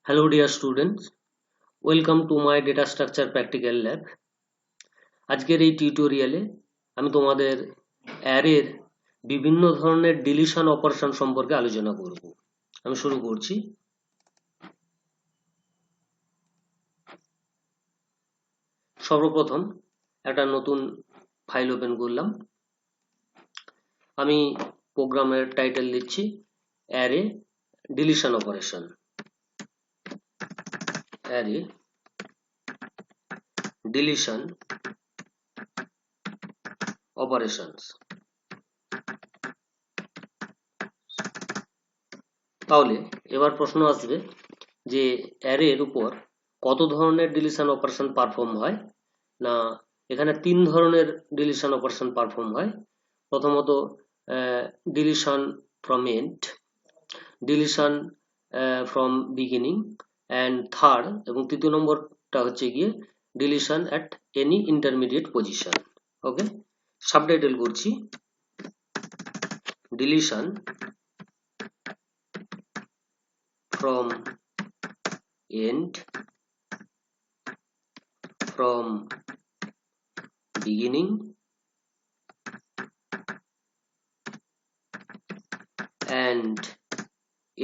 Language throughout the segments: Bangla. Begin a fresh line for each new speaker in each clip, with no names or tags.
Hello dear students, welcome to my data structure practical lab. আজকের এই টিউটোরিয়ালে আমি তোমাদের অ্যারের বিভিন্ন ধরনের ডিলিশন অপারেশন সম্পর্কে আলোচনা করব। আমি শুরু করছি। সর্বপ্রথম একটা নতুন ফাইল ওপেন করলাম। আমি প্রোগ্রামের টাইটেল দিচ্ছি array deletion operation. Array deletion operations. তাহলে এবার প্রশ্ন আসবে যে অ্যারের উপর কত ধরনের ডিলিশন অপারেশন পারফর্ম হয়। না, এখানে তিন ধরনের ডিলিশন অপারেশন পারফর্ম হয়। প্রথমত deletion from end, deletion from beginning, and third এবং তৃতীয় নম্বরটা হচ্ছে গিয়ে deletion at any intermediate position. Okay, subtitle করছি deletion from end, from beginning, and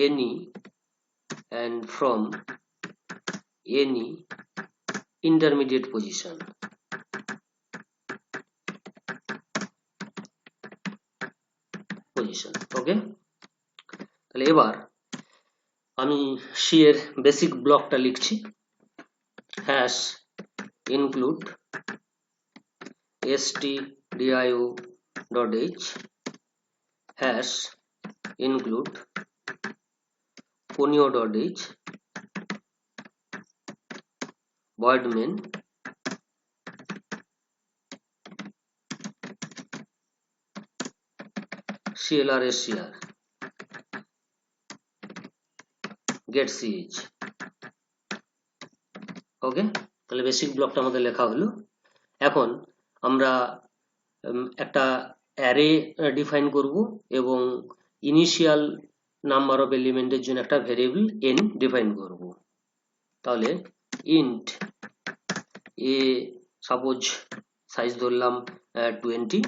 any and from any intermediate position. ওকে, তাহলে এবার আমি সি এর বেসিক ব্লকটা লিখছি। Hash include stdio.h, hash include conio.h, void main, clr scr, get ch। ওকে, তাহলে বেসিক ব্লকটা আমাদের লেখা হলো। এখন আমরা একটা অ্যারে ডিফাইন করব এবং ইনিশিয়াল নাম্বার অফ এলিমেন্টের জন্য একটা ভেরিয়েবল n ডিফাইন করব। তাহলে ইন্ট এ সাপোজ সাইজ ধরলাম 20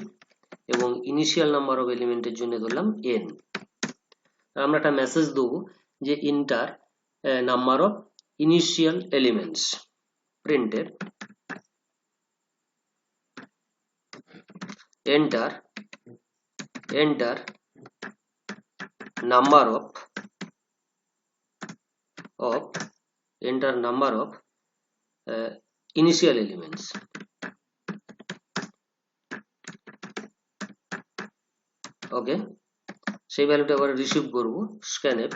এবং ইনিশিয়াল নাম্বার অফ এলিমেন্টের জন্য ধরলাম n। আমরা একটা মেসেজ দেবো যে inter number of initial elements, প্রিন্টের enter number of initial elements। ওকে, সেই ভ্যালুটা আবার রিসিভ করব scanf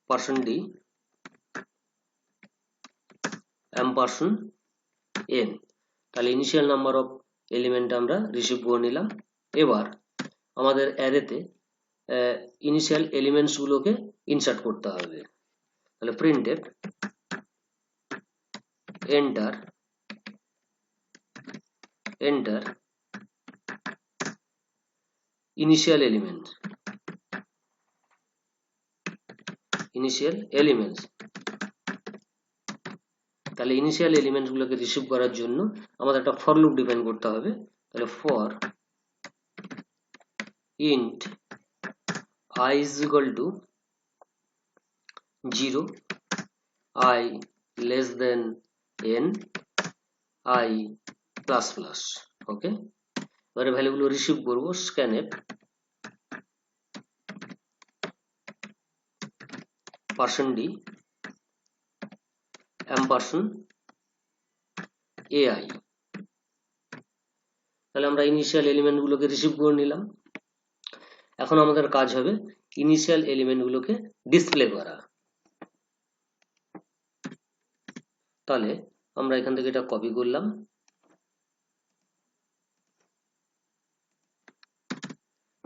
%d %n। তাহলে ইনিশিয়াল নাম্বার অফ এলিমেন্ট আমরা রিসিভ করে নিলাম। এবার আমাদের অ্যারেতে ইনিশিয়াল এলিমেন্টস গুলোকে ইনসার্ট করতে হবে। তাহলে প্রিন্টেড enter initial elements, তাহলে ইনিশিয়াল এলিমেন্টস গুলোকে রিসিভ করার জন্য আমাদের একটা ফর লুপ ডিফাইন করতে হবে। তাহলে for int I is equal to 0, I less than n, I plus plus। ওকে, এবারে ভ্যালুগুলো রিসিভ করব scanf %d %ai। তাহলে আমরা ইনিশিয়াল এলিমেন্ট গুলোকে রিসিভ করে নিলাম। এখন আমাদের কাজ হবে ইনিশিয়াল এলিমেন্ট গুলোকে ডিসপ্লে করা। তাহলে আমরা এখান থেকে এটা কপি করলাম,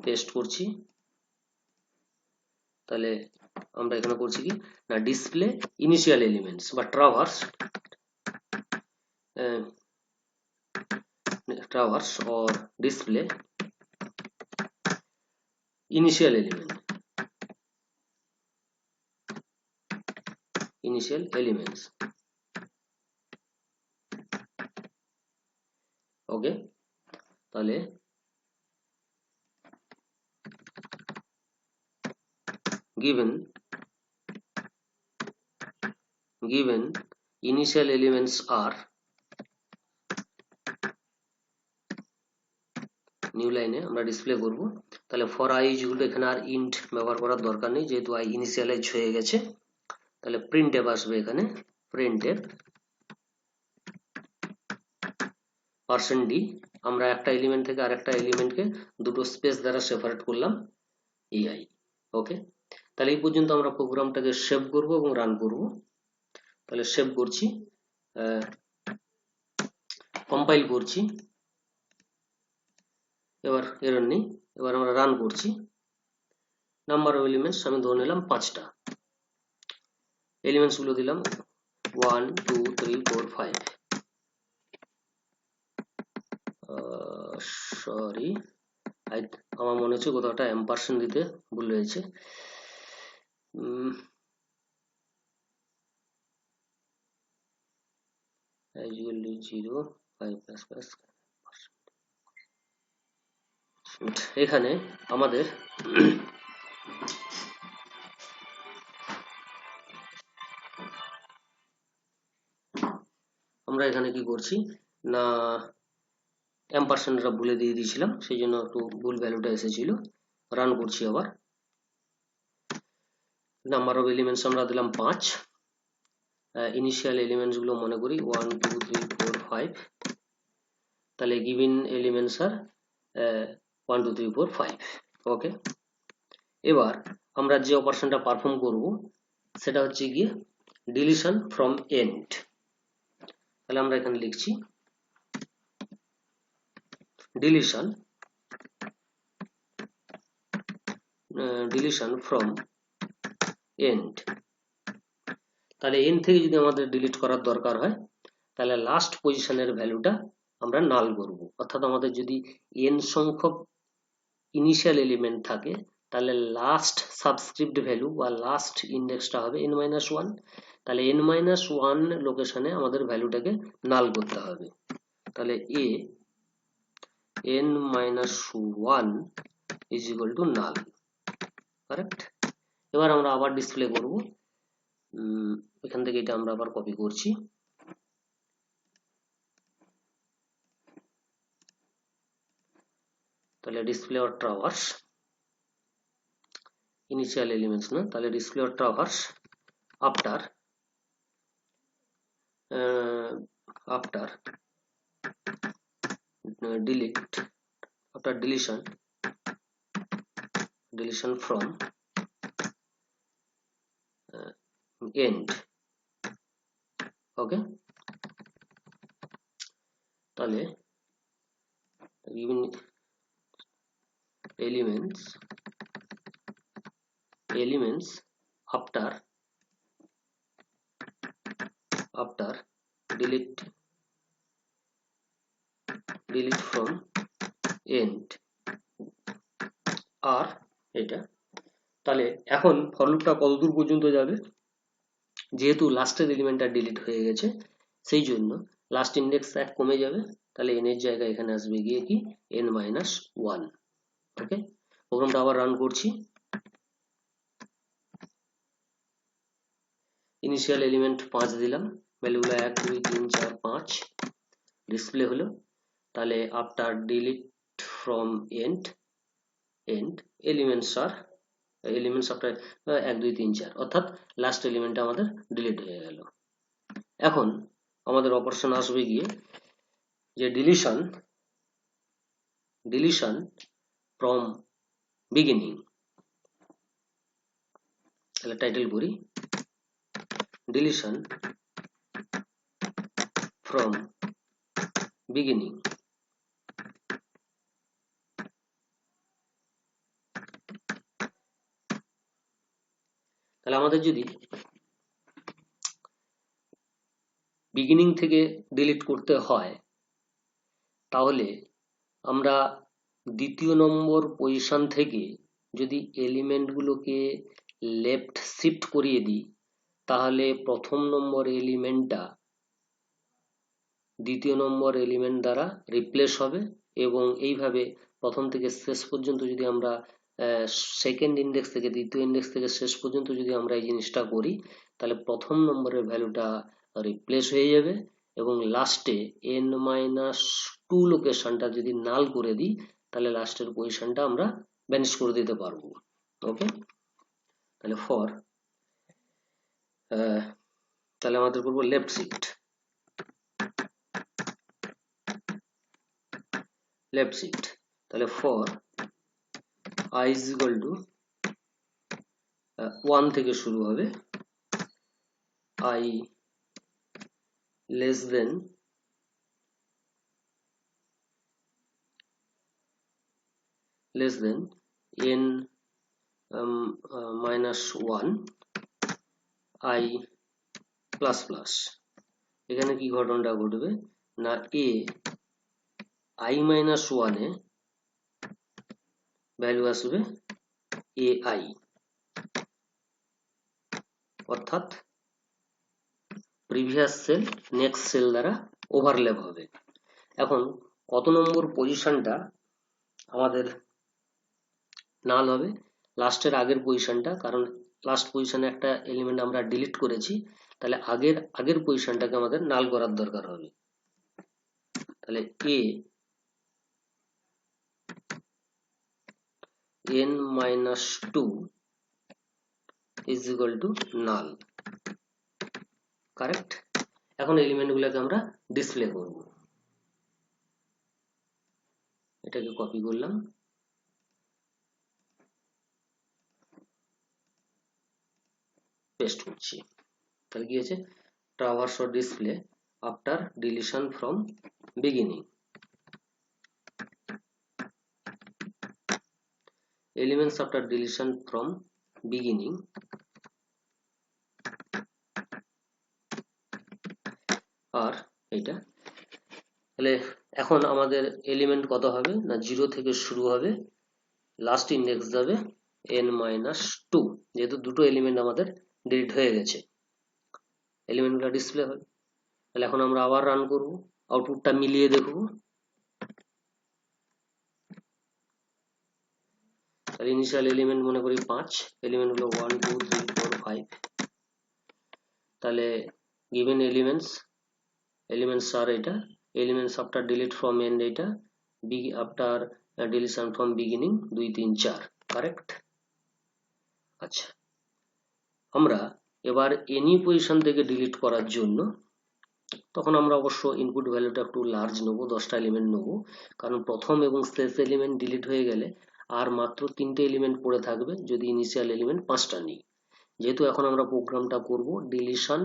পেস্ট করছি। তাহলে আমরা এখানে করছি কি না, ডিসপ্লে ইনিশিয়াল এলিমেন্টস বা traverse or display initial element। initial elements. ওকে, তাহলে given initial elements are, new লাইনে আমরা ডিসপ্লে করব। তাহলে for i is equal to, এখানে আর ইন্ট ব্যবহার করার দরকার নেই যেহেতু i ইনিশিয়ালাইজ হয়ে গেছে। তাহলে প্রিন্টএফ আসবে এখানে, প্রিন্টএফ %d, আমরা একটা এলিমেন্ট থেকে আরেকটা এলিমেন্টকে দুটো স্পেস দ্বারা সেপারেট করলাম ei। ওকে, তাহলে এই পর্যন্ত আমরা প্রোগ্রামটাকে সেভ করব এবং রান করব। তাহলে সেভ করছি, কম্পাইল করছি, এবার এরর নেই। এবার আমরা রান করছি। নাম্বার অফ এলিমেন্টস আমি ধরে নিলাম 5টা, এলিমেন্টস গুলো দিলাম 1 2 3 4 5। সরি, আমার মনে হচ্ছে কোথাও একটা এম্পারসেন্ট দিতে ভুল হয়েছে। এখানে আমাদের আমরা এখানে কি করছি না, এম্পারসেন্টটা ভুলে দিয়ে দিয়েছিলাম, সেই জন্য একটু ভুল ভ্যালুটা এসেছিল। রান করছি আবার। নাম্বার অফ এলিমেন্টস আমরা দিলাম 5, ইনিশিয়াল এলিমেন্টস গুলো মনে করি 1 2 3 4 5। তাহলে গিভেন এলিমেন্টস আর 1 2 3 4 5। ওকে, এবার আমরা যে অপারেশনটা পারফর্ম করব সেটা হচ্ছে গিয়ে ডিলিশন ফ্রম এন্ড। তাহলে আমরা এখানে লিখছি ডিলিশন ফ্রম এন্ড। তাহলে এন্ড থেকে যদি আমাদের ডিলিট করার দরকার হয় তাহলে লাস্ট পজিশনের ভ্যালুটা আমরা নাল করব। অর্থাৎ আমাদের যদি n সংখ্যক ইনিশিয়াল এলিমেন্ট থাকে তাহলে লাস্ট সাবস্ক্রিপ্ট ভ্যালু বা লাস্ট ইন্ডেক্সটা হবে n-1। তাহলে n-1 লোকেশনে আমাদের ভ্যালুটাকে নাল করতে হবে। তাহলে n-1 is equal to null, correct. এবার আমরা আবার ডিসপ্লে করব। এখান থেকে এটা আমরা আবার কপি করছি। তাহলে display or traverse, initial elements না, তাহলে display or traverse after deletion from end। ওকে, তাহলে given elements after delete from end আর এটা। তাহলে এখন ফর লুপটা কতদূর পর্যন্ত যাবে, যেহেতু লাস্টের এলিমেন্টটা ডিলিট হয়ে গেছে সেই জন্য লাস্ট ইন্ডেক্স 1 কমে যাবে। তাহলে n এর জায়গায় এখানে আসবে গিয়ে কি n-1। ওকে, প্রোগ্রামটা আবার রান করছি। ইনিশিয়াল এলিমেন্ট 5 দিলাম, ভ্যালুগুলো 1 2 3 4 5 ডিসপ্লে হলো। তাহলে after delete from end elements after 1 2 3 4, অর্থাৎ লাস্ট এলিমেন্টটা আমাদের ডিলিট হয়ে গেল। এখন আমাদের অপারেশন আসবে গিয়ে যে ডিলিশন ফ্রম বিগিনিং। তাহলে টাইটেল করি ডিলিশন ফ্রম বিগিনিং। তাহলে আমাদের যদি বিগিনিং থেকে ডিলিট করতে হয় তাহলে আমরা দ্বিতীয় নম্বর পজিশন থেকে যদি এলিমেন্টগুলোকে লেফট শিফট করিয়ে দিই তাহলে প্রথম নম্বর এলিমেন্টটা দ্বিতীয় নম্বর এলিমেন্ট দ্বারা রিপ্লেস হবে এবং এইভাবে প্রথম থেকে শেষ পর্যন্ত যদি আমরা সেকেন্ড ইন্ডেক্স থেকে দ্বিতীয় ইন্ডেক্স থেকে শেষ পর্যন্ত যদি আমরা এই জিনিসটা করি তাহলে প্রথম নম্বরের ভ্যালুটা রিপ্লেস হয়ে যাবে এবং লাস্টে n-2 লোকেশনটা যদি নাল করে দিই তাহলে লাস্টের পজিশনটা আমরা ভ্যানিশ করে দিতে পারবো। ওকে, তাহলে ফর তাহলে আমাদের করবো লেফট শিফট তাহলে for i is equal to 1 থেকে শুরু হবে, i less than n minus 1 i plus plus। এখানে কি ঘটনাটা ঘটবে না i minus 1 এ ভ্যালু আসবে ai, অর্থাৎ প্রিভিয়াস সেল নেক্সট সেল দ্বারা ওভারল্যাপ হবে। এখন কত নম্বর পজিশনটা আমাদের নাল হবে? লাস্টের আগের পজিশনটা, কারণ লাস্ট পজিশনে একটা এলিমেন্ট আমরা ডিলিট করেছি, তাহলে আগের পজিশনটাকে আমাদের নাল করার দরকার হবে। তাহলে n-2 is equal to null, correct. এখন এলিমেন্ট গুলোকে আমরা ডিসপ্লে করব। এটাকে কপি করলাম, পেস্ট করছি। তাহলে কি হয়েছে? Traverse or display after deletion from beginning, elements after deletion from beginning আর এটা। তাহলে এখন আমাদের এলিমেন্ট কত হবে না 0 থেকে শুরু হবে, লাস্ট ইন্ডেক্স যাবে n-2, যেহেতু দুটো এলিমেন্ট আমাদের ডিলিট হয়ে গেছে, এলিমেন্টগুলো ডিসপ্লে হবে। তাহলে এখন আমরা আবার রান করব, আউটপুটটা মিলিয়ে দেখব। তাহলে ইনিশিয়াল এলিমেন্ট মনে করি 5, এলিমেন্ট হলো 1 2 3 4 5। তাহলে given elements are এটা, elements after delete from end এটা, after deletion from beginning 2 3 4, correct. আচ্ছা, আমরা এবার এনি পজিশন থেকে ডিলিট করার জন্য তখন আমরা অবশ্য ইনপুট ভ্যালুটা একটু লার্জ নেবো, 10টা এলিমেন্ট নেবো, কারণ প্রথম এবং শেষ এলিমেন্ট ডিলিট হয়ে গেলে আর মাত্র 3টে এলিমেন্ট পড়ে থাকবে যদি ইনিশিয়াল এলিমেন্ট 5টা নিই। যেহেতু এখন আমরা প্রোগ্রামটা করব deletion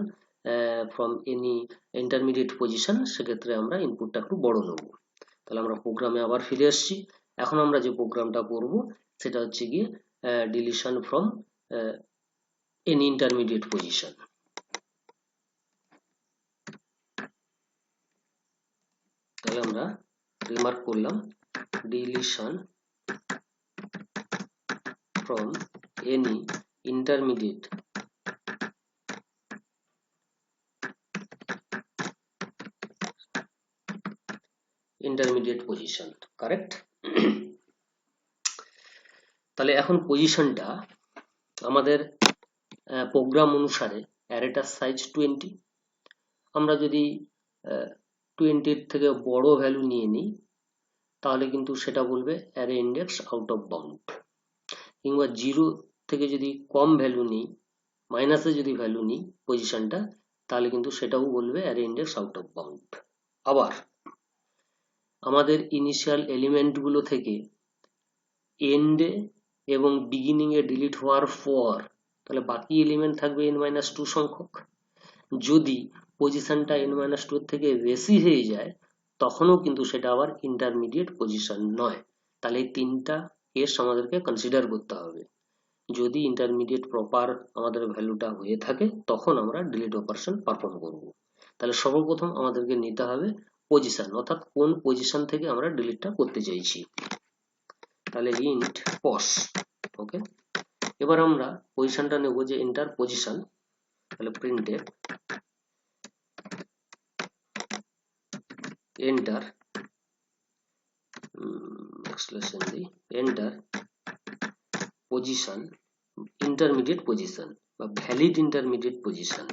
from any intermediate position, সেক্ষেত্রে আমরা ইনপুটটা একটু বড় নেব। তাহলে আমরা প্রোগ্রামে আবার ফিরে আসছি। এখন আমরা যে প্রোগ্রামটা করব সেটা হচ্ছে গিয়ে deletion from any intermediate position. তাহলে আমরা রিমার্ক করলাম deletion from any intermediate position, correct. তাহলে এখন পজিশনটা আমাদের প্রোগ্রাম অনুসারে অ্যারেটার সাইজ 20, আমরা যদি 20 থেকে বড় ভ্যালু নিয়ে নিই তাহলে কিন্তু সেটা বলবে array index out of bound, কিংবা 0 থেকে যদি কম ভ্যালু নিই, মাইনাসে যদি ভ্যালু নিই পজিশনটা, তাহলে কিন্তু সেটাও বলবে array index out of bound. আবার আমাদের ইনিশিয়াল এলিমেন্ট গুলো থেকে এন্ডে এবং বিগিনিং এ ডিলিট হওয়ার পর তাহলে বাকি এলিমেন্ট থাকবে n-2 সংখ্যক। যদি পজিশনটা n-2 থেকে বেশি হয়ে যায় তখনও কিন্তু সেটা আবার ইন্টারমিডিয়েট পজিশন নয়। তাহলে এই 3টা কেস আমাদেরকে কনসিডার করতে হবে। যদি ইন্টারমিডিয়েট প্রপার আমাদের ভ্যালুটা হয়ে থাকে তখন আমরা ডিলিট অপারেশন পারফর্ম করব। তাহলে সর্বপ্রথম আমাদেরকে নিতে হবে পজিশন, অর্থাৎ কোন পজিশন থেকে আমরা ডিলিটটা করতে চাইছি। তাহলে ইন্ট পস, ওকে। এবার আমরা পজিশনটা নেব যে এন্টার পজিশন, তাহলে printf enter enter position intermediate position বা valid intermediate position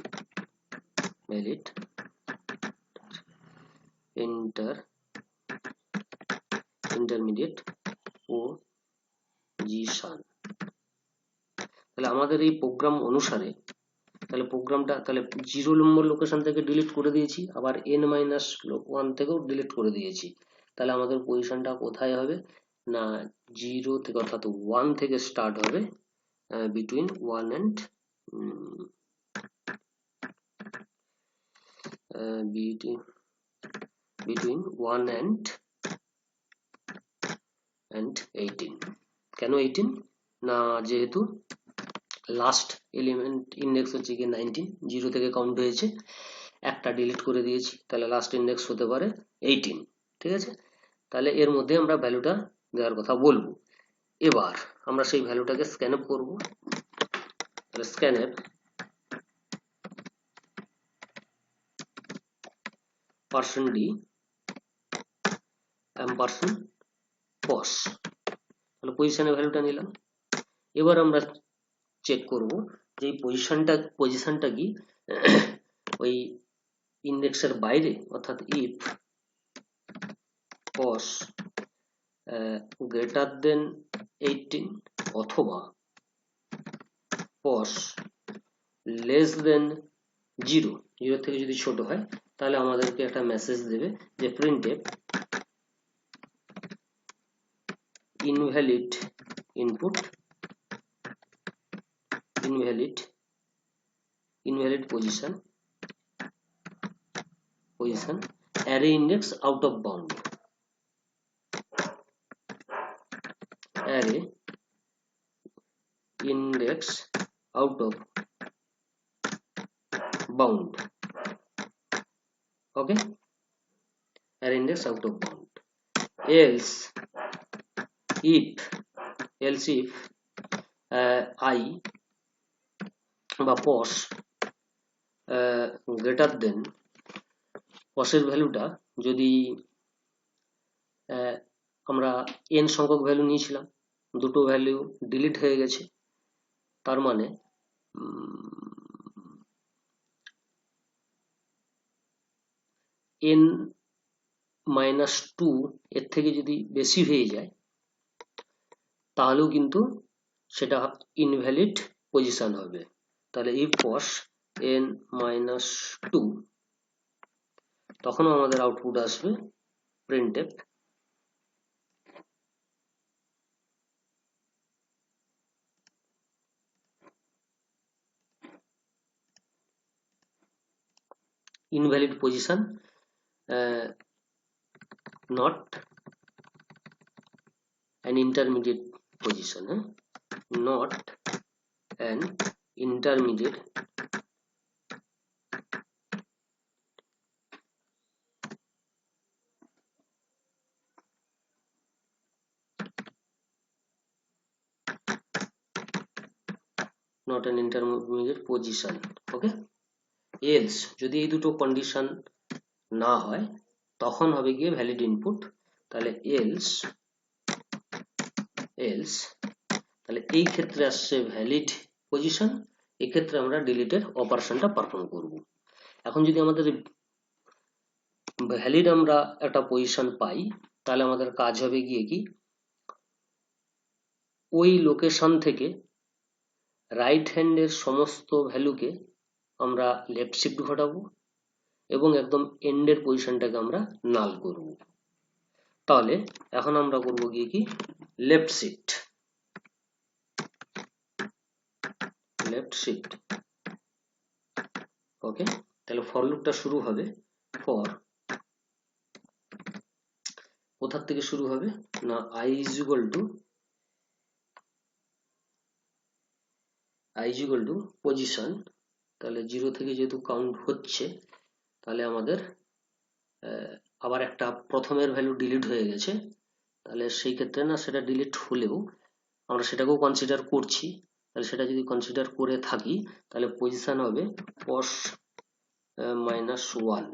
valid intermediate position। তাহলে আমাদের এই প্রোগ্রাম অনুসারে তাহলে প্রোগ্রামটা তাহলে 0 নম্বর লোকেশন থেকে ডিলিট করে দিয়েছি, আবার n-1 থেকেও ডিলিট করে দিয়েছি। তাহলে আমাদের পজিশনটা কোথায় হবে না 0 থেকে অর্থাৎ 1 থেকে স্টার্ট হবে between 1 and between 1 and 18। কেন 18 না যেহেতু লাস্ট এলিমেন্ট ইন্ডেক্স হচ্ছে কি 19, 0 থেকে কাউন্ট হয়েছে, একটা ডিলিট করে দিয়েছি, তাহলে লাস্ট ইন্ডেক্স হতে পারে 18। ঠিক আছে, তাহলে এর মধ্যে আমরা ভ্যালুটা দেওয়ার কথা বলবো। এবার আমরা সেই ভ্যালুটাকে স্ক্যান আপ করবো। তাহলে স্ক্যান আপ %d $pos, তাহলে পজিশনের ভ্যালুটা নিলাম। এবার আমরা চেক করব যে এই পজিশনটা কি ওই ইন্ডেক্সের বাইরে, অর্থাৎ if pos greater than 18 অথবা pos less than 0 থেকে যদি ছোট হয় তাহলে আমাদেরকে একটা মেসেজ দেবে যে printf invalid input invalid position array index out of bound, array index out of bound, okay, array index out of bound, else if I বা pos greater than, pos এর ভ্যালুটা যদি আমরা n সংখ্যক ভ্যালু নিয়েছিলাম, দুটো ভ্যালু ডিলিট হয়ে গেছে, তার মানে n-2 এর থেকে যদি বেশি হয়ে যায় তাহলেও কিন্তু সেটা ইনভ্যালিড পজিশন হবে। তাহলে if pos n-2 তখনও আমাদের আউটপুট আসবে printf invalid position not an intermediate position, not an intermediate position, okay। else যদি এই দুটো কন্ডিশন না হয় তখন হবে গিয়ে ভ্যালিড ইনপুট। তাহলে else তাহলে এই ক্ষেত্রে আসছে ভ্যালিড পজিশন, এই ক্ষেত্রে আমরা ডিলিটের অপারেশনটা পারফর্ম করব। এখন যদি আমাদের ভ্যালিড আমরা একটা পজিশন পাই তাহলে আমাদের কাজ হবে গিয়ে কি ওই লোকেশন থেকে রাইট হ্যান্ডের সমস্ত ভ্যালুকে আমরা লেফট শিফট ঘটাবো এবং একদম এন্ডের পজিশনটাকে আমরা নাল করব। তাহলে এখন আমরা করব গিয়ে কি লেফট শিফট, ওকে। তাহলে ফর লুপটা শুরু হবে ফর, কোথার থেকে শুরু হবে না i is equal to position, তাহলে 0 থেকে যেহেতু কাউন্ট হচ্ছে তাহলে আমাদের আবার একটা প্রথমের ভ্যালু ডিলিট হয়ে গেছে, তাহলে সেই ক্ষেত্রে না সেটা ডিলিট হলেও আমরা সেটাকেও কনসিডার করছি, তাহলে সেটা যদি কনসিডার করে থাকি তাহলে পজিশন হবে পস -1,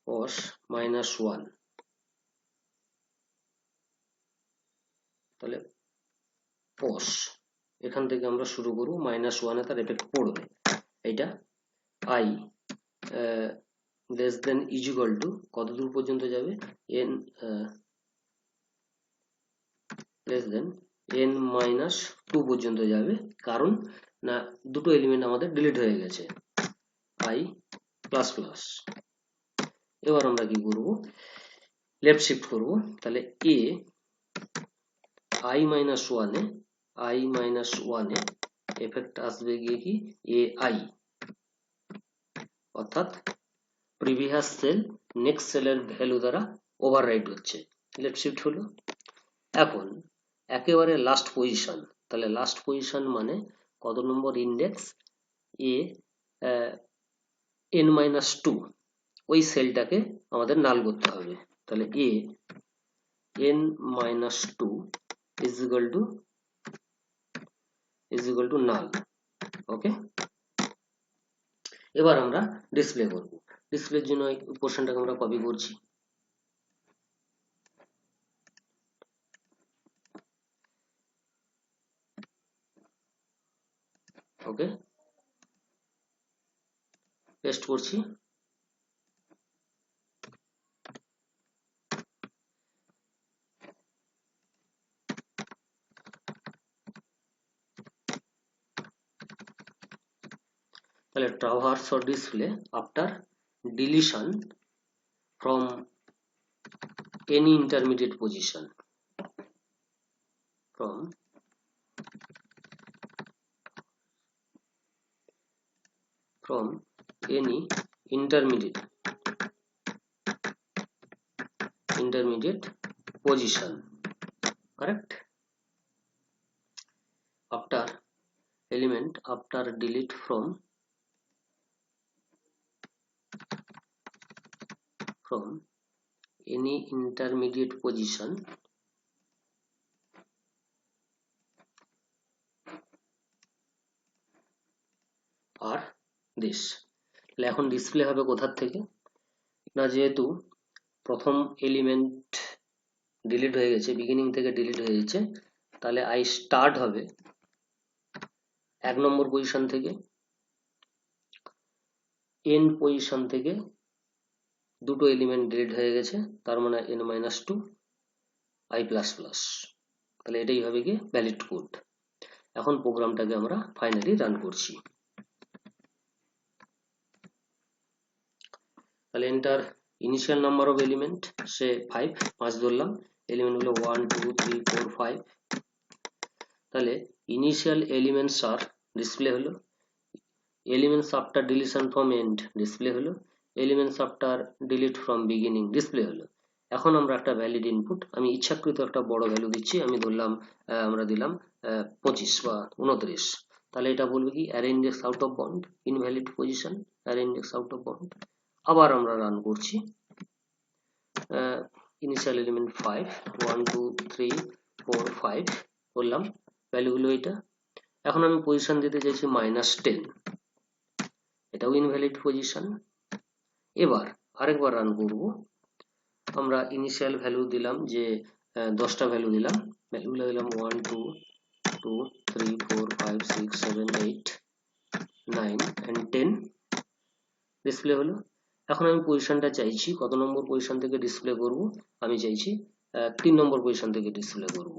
পস -1, তাহলে পস এখান থেকে আমরা শুরু করব, -1 এ তার এফেক্ট পড়বে। এটা i less than is equal to কত দূর পর্যন্ত যাবে, n লেস দেন n-2 পর্যন্ত যাবে, কারণ না দুটো এলিমেন্ট আমাদের ডিলিট হয়ে গেছে i প্লাস প্লাস। এবার আমরা কি করব, লেফট শিফট করব, তাহলে a i-1 এ এফেক্ট আসবে গিয়ে কি ai, অর্থাৎ প্রিভিয়াস সেল নেক্সট সেলের ভ্যালু দ্বারা ওভাররাইট হচ্ছে। লেফট শিফট হলো। এখন একেবারে লাস্ট পজিশন, তাহলে লাস্ট পজিশন মানে কত নম্বর ইন্ডেক্স, এ n-2, ওই সেলটাকে আমাদের নাল করতে হবে। তাহলে a n-2 is equal to null। ওকে, এবার আমরা ডিসপ্লে করব। ডিসপ্লের জন্য এই পোর্শনটাকে আমরা কপি করছি, ওকে, পেস্ট করছি। তাহলে traverse or display after deletion from any intermediate position, from any intermediate position, correct, after element after delete from any intermediate position আর this। এখন ডিসপ্লে হবে কোথার থেকে না, যেহেতু প্রথম এলিমেন্ট ডিলিট হয়ে গেছে, বিগিনিং থেকে ডিলিট হয়ে গেছে, তাহলে আই স্টার্ট হবে 1 নম্বর পজিশন থেকে, n পজিশন থেকে দুটো এলিমেন্ট ডিলিট হয়ে গেছে, তার মানে n-2 i প্লাস প্লাস। তাহলে এটাই হবে কি ভ্যালিড কোড। এখন প্রোগ্রামটাকে আমরা ফাইনালি রান করছি। তাহলে enter initial number of element, say 5 ধরলাম, এলিমেন্ট গুলো 1 2 3 4 5। তাহলে ইনিশিয়াল এলিমেন্টস আর ডিসপ্লে হলো, elements after deletion from end display হলো, elements after delete from beginning display হলো। এখন আমরা একটা ভ্যালিড ইনপুট, আমি ইচ্ছাকৃত একটা বড় ভ্যালু দিচ্ছি, আমি ধরলাম আমরা দিলাম 25 বা 29। তাহলে এটা বলবে কি array index out of bound, invalid position, array index out of bound. আবার আমরা রান করছি, ইনিশিয়াল এলিমেন্ট 5 1 2 3 4 5 করলাম, ভ্যালুগুলো এটা। এখন আমি পজিশন দিতে চাইছি -10, এটাও ইনভ্যালিড পজিশন। এবার আরেকবার রান করব, আমরা ইনিশিয়াল ভ্যালু দিলাম যে 10টা ভ্যালু দিলাম, ভ্যালুগুলো দিলাম 1 2 2 3 4 5 6 7 8 9 and 10, ডিসপ্লে হলো। এখন আমি পজিশনটা চাইছি কত নম্বর পজিশন থেকে ডিসপ্লে করব, আমি চাইছি 3 নম্বর পজিশন থেকে ডিসপ্লে করব।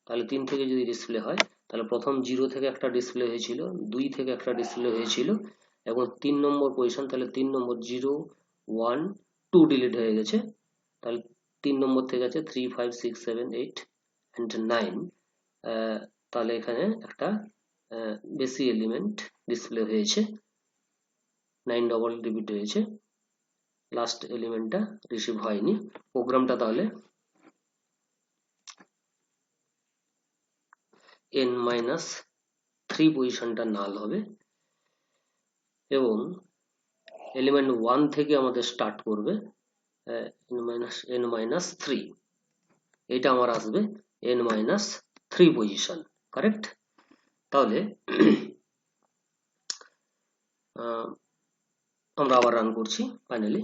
তাহলে 3 থেকে যদি ডিসপ্লে হয়, তাহলে প্রথম 0 থেকে একটা ডিসপ্লে হয়েছিল, 2 থেকে একটা ডিসপ্লে হয়েছিল, এবং 3 নম্বর পজিশন, তাহলে 3 নম্বর 0 1 2 ডিলিট হয়ে গেছে, তাহলে 3 নম্বর থেকে আছে 3 5 6 7 8 and 9। তাহলে এখানে একটা বেশি এলিমেন্ট ডিসপ্লে হয়েছে, 9 ডবল রিপিট হয়েছে, লাস্ট এলিমেন্টটা রিসিভ হয়নি। প্রোগ্রামটা তাহলে n-3 পজিশনটা নাল হবে, এবং এলিমেন্ট 1 থেকে আমাদের স্টার্ট করবে n-3, এটা আমার আসবে n-3। 3 position, correct? তাহলে আমরা আবার রান করছি ফাইনালি।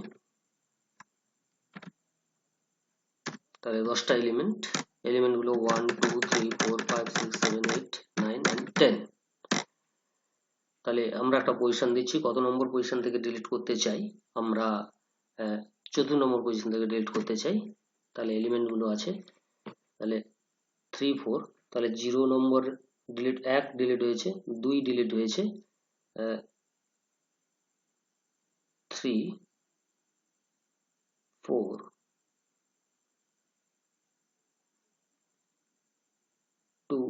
তাহলে 10টা এলিমেন্টগুলো 1 2 3 4 5 6 7 8 9 and 10। তাহলে আমরা একটা পজিশন দিচ্ছি, কত নম্বর পজিশন থেকে ডিলিট করতে চাই, আমরা 4 নম্বর পজিশন থেকে ডিলিট করতে চাই। তাহলে এলিমেন্টগুলো আছে, তাহলে 3 4, তাহলে 0 নম্বর ডিলিট, 1 ডিলিট হয়েছে, 2 ডিলিট হয়েছে, 3 4 2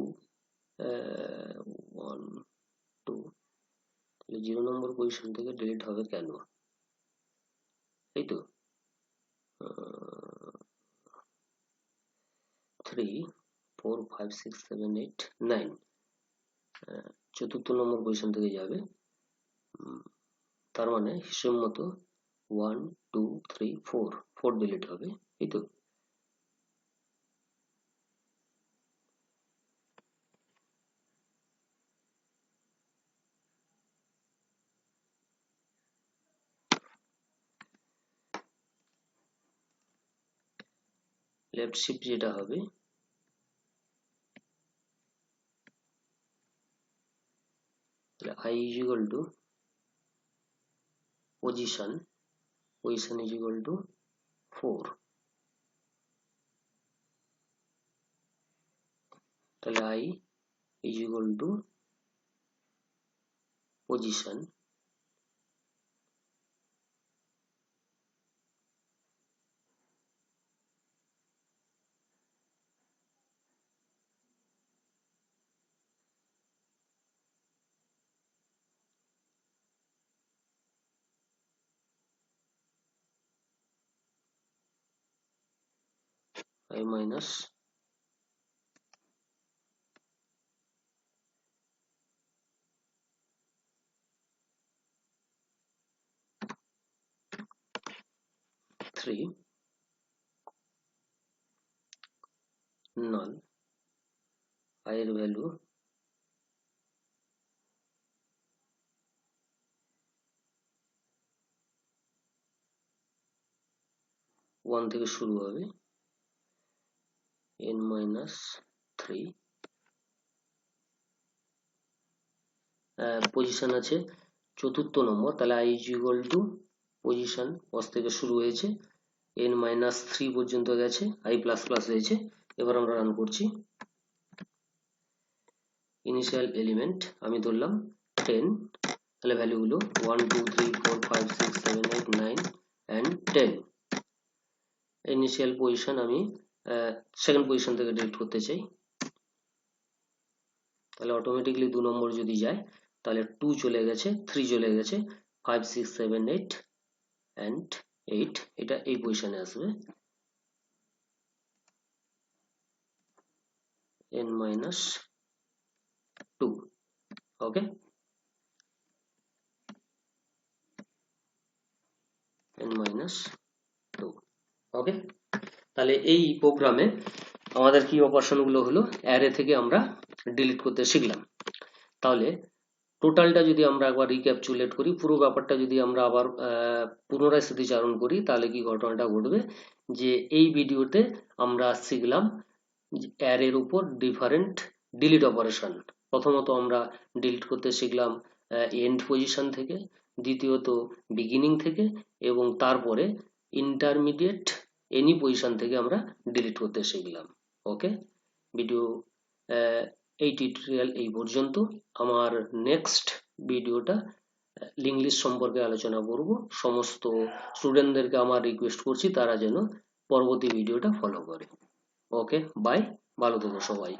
1 2। তাহলে 0 নম্বর পজিশন থেকে ডিলিট হবে কেন, এই তো 3 4 5 6 7 8 9, চতুর্থ নম্বর পজিশন থেকে যাবে, তার মানে হিসেব মতো 1 2 3 4 ডিলিট হবে, এই তো। লেফট শিফট যেটা হবে, I is equal to position is equal to 4, তাহলে I is equal to position I minus 3 null, I এর ভ্যালু 1 থেকে শুরু হবে, n minus 3, পজিশন আছে চতুর্থ নম্বর, তাহলে I is equal to position cos থেকে শুরু হয়েছে, n minus 3 পর্যন্ত গেছে, I plus plus হয়েছে। এবার আমরা রান করছি। ইনিশিয়াল এলিমেন্ট আমি ধরলাম 10, তাহলে ভ্যালুগুলো 1 2 3 4 5 6 7 8 9 and 10। ইনিশিয়াল পজিশন আমি সেকেন্ড পজিশন থেকে ডিলিট করতে চাই, তাহলে অটোমেটিকলি 2 নম্বর যদি যায় তাহলে 2 চলে গেছে, 3 চলে গেছে, 5 6 7 8 and 8, এটা এই পজিশনে আসবে, n minus 2, ওকে, n minus 2, ওকে। তাহলে এই প্রোগ্রামে আমাদের কি অপারেশন গুলো হলো, অ্যারে থেকে আমরা ডিলিট করতে শিখলাম। তাহলে টোটালটা যদি আমরা একবার রিক্যাপচুলেট করি, পুরো ব্যাপারটা যদি আমরা আবার পুনরায় স্মৃতিচারণ করি, তাহলে কি ঘটনাটা ঘটবে, যে এই ভিডিওতে আমরা শিখলাম অ্যারের উপর ডিফারেন্ট ডিলিট অপারেশন। প্রথমত আমরা ডিলিট করতে শিখলাম এন্ড পজিশন থেকে, দ্বিতীয়ত বিগিনিং থেকে, এবং তারপরে ইন্টারমিডিয়েট এনি পজিশন থেকে আমরা ডিলিট করতে শিখলাম। ওকে, ভিডিও এই টিউটোরিয়াল এই পর্যন্ত। আমার নেক্সট ভিডিওটা ইংলিশ সম্পর্কে আলোচনা করব। সমস্ত স্টুডেন্টদেরকে আমার রিকোয়েস্ট করছি তারা যেন পরবর্তী ভিডিওটা ফলো করে। ওকে, বাই, ভালো থেকো সবাই।